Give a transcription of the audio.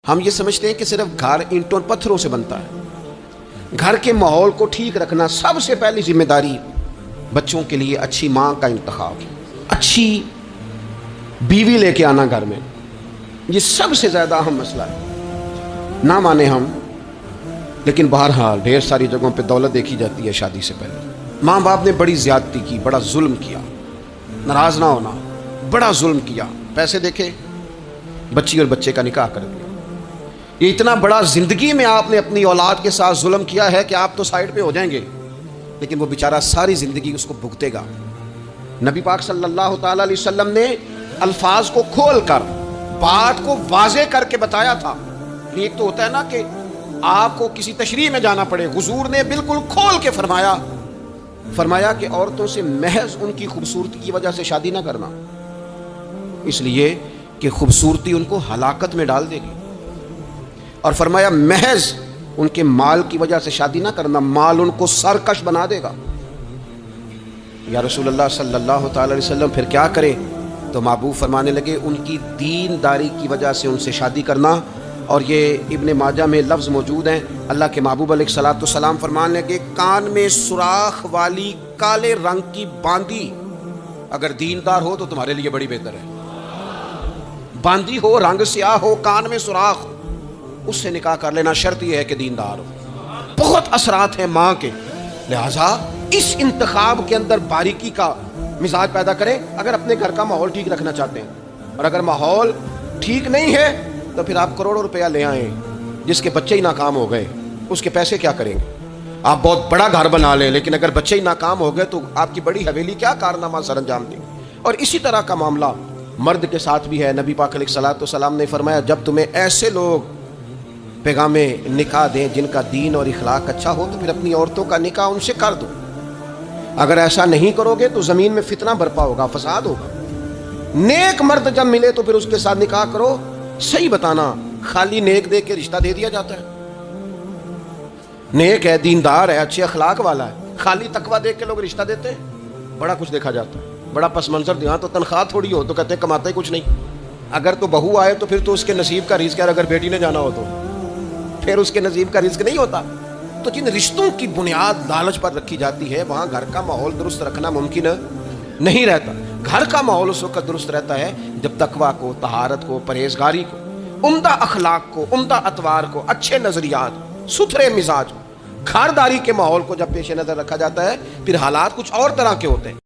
ہم یہ سمجھتے ہیں کہ صرف گھر اینٹوں اور پتھروں سے بنتا ہے۔ گھر کے ماحول کو ٹھیک رکھنا سب سے پہلی ذمہ داری بچوں کے لیے اچھی ماں کا انتخاب، اچھی بیوی لے کے آنا گھر میں، یہ سب سے زیادہ اہم مسئلہ ہے۔ نہ مانے ہم، لیکن بہرحال ڈھیر ساری جگہوں پہ دولت دیکھی جاتی ہے شادی سے پہلے۔ ماں باپ نے بڑی زیادتی کی، بڑا ظلم کیا، ناراض نہ ہونا، بڑا ظلم کیا۔ پیسے دیکھے بچی اور بچے کا نکاح کر دیا۔ یہ اتنا بڑا زندگی میں آپ نے اپنی اولاد کے ساتھ ظلم کیا ہے کہ آپ تو سائیڈ پہ ہو جائیں گے، لیکن وہ بیچارہ ساری زندگی اس کو بھگتے گا۔ نبی پاک صلی اللہ تعالی علیہ وسلم نے الفاظ کو کھول کر، بات کو واضح کر کے بتایا تھا۔ ایک تو ہوتا ہے نا کہ آپ کو کسی تشریح میں جانا پڑے، حضور نے بالکل کھول کے فرمایا کہ عورتوں سے محض ان کی خوبصورتی کی وجہ سے شادی نہ کرنا، اس لیے کہ خوبصورتی ان کو ہلاکت میں ڈال دے گی، اور فرمایا محض ان کے مال کی وجہ سے شادی نہ کرنا، مال ان کو سرکش بنا دے گا۔ یا رسول اللہ صلی اللہ تعالی علیہ وسلم پھر کیا کرے؟ تو محبوب فرمانے لگے ان کی دینداری کی وجہ سے ان سے شادی کرنا۔ اور یہ ابن ماجہ میں لفظ موجود ہیں، اللہ کے محبوب علیہ الصلوۃ والسلام فرمانے لگے کان میں سوراخ والی کالے رنگ کی باندی اگر دیندار ہو تو تمہارے لیے بڑی بہتر ہے۔ باندی ہو، رنگ سیاہ ہو، کان میں سوراخ، اس سے نکاح کر لینا، شرط یہ ہے کہ دیندار ہو۔ بہت اثرات ہیں ماں کے، لہذا اس انتخاب کے اندر باریکی کا مزاج پیدا کریں اگر اپنے گھر کا ماحول ٹھیک رکھنا چاہتے ہیں۔ اور اگر ماحول ٹھیک نہیں ہے تو پھر آپ کروڑوں روپیہ لے آئیں، جس کے بچے ہی ناکام ہو گئے اس کے پیسے کیا کریں گے؟ آپ بہت بڑا گھر بنا لیں، لیکن اگر بچے ہی ناکام ہو گئے تو آپ کی بڑی حویلی کیا کارنامہ سر انجام دیں۔ اور اسی طرح کا معاملہ مرد کے ساتھ بھی ہے۔ نبی پاک علیہ الصلوۃ والسلام نے فرمایا جب تمہیں ایسے لوگ پیغام نکاح دیں جن کا دین اور اخلاق اچھا ہو تو پھر اپنی عورتوں کا نکاح ان سے کر دو۔ اگر ایسا نہیں کرو گے تو زمین میں فتنہ برپا ہوگا، فساد ہوگا۔ نیک مرد جب ملے تو پھر اس کے ساتھ نکاح کرو۔ صحیح بتانا، خالی نیک دیکھ کے رشتہ دے دیا جاتا ہے؟ نیک ہے، دیندار ہے، اچھے اخلاق والا ہے، خالی تقویٰ دیکھ کے لوگ رشتہ دیتے ہیں؟ بڑا کچھ دیکھا جاتا ہے، بڑا پس منظر دیا تو تنخواہ تھوڑی ہو تو کہتے ہیں کماتا ہی کچھ نہیں۔ اگر تو بہو آئے تو پھر تو اس کے نصیب کا رزق ہے، اگر بیٹی نے جانا ہو تو پھر اس کے نصیب کا رزق نہیں ہوتا۔ تو جن رشتوں کی بنیاد لالچ پر رکھی جاتی ہے وہاں گھر کا ماحول درست رکھنا ممکن نہیں رہتا۔ گھر کا ماحول اس وقت درست رہتا ہے جب تقویٰ کو، طہارت کو، پرہیزگاری کو، عمدہ اخلاق کو، عمدہ اطوار کو، اچھے نظریات، ستھرے مزاج، گھرداری کے ماحول کو جب پیش نظر رکھا جاتا ہے پھر حالات کچھ اور طرح کے ہوتے ہیں۔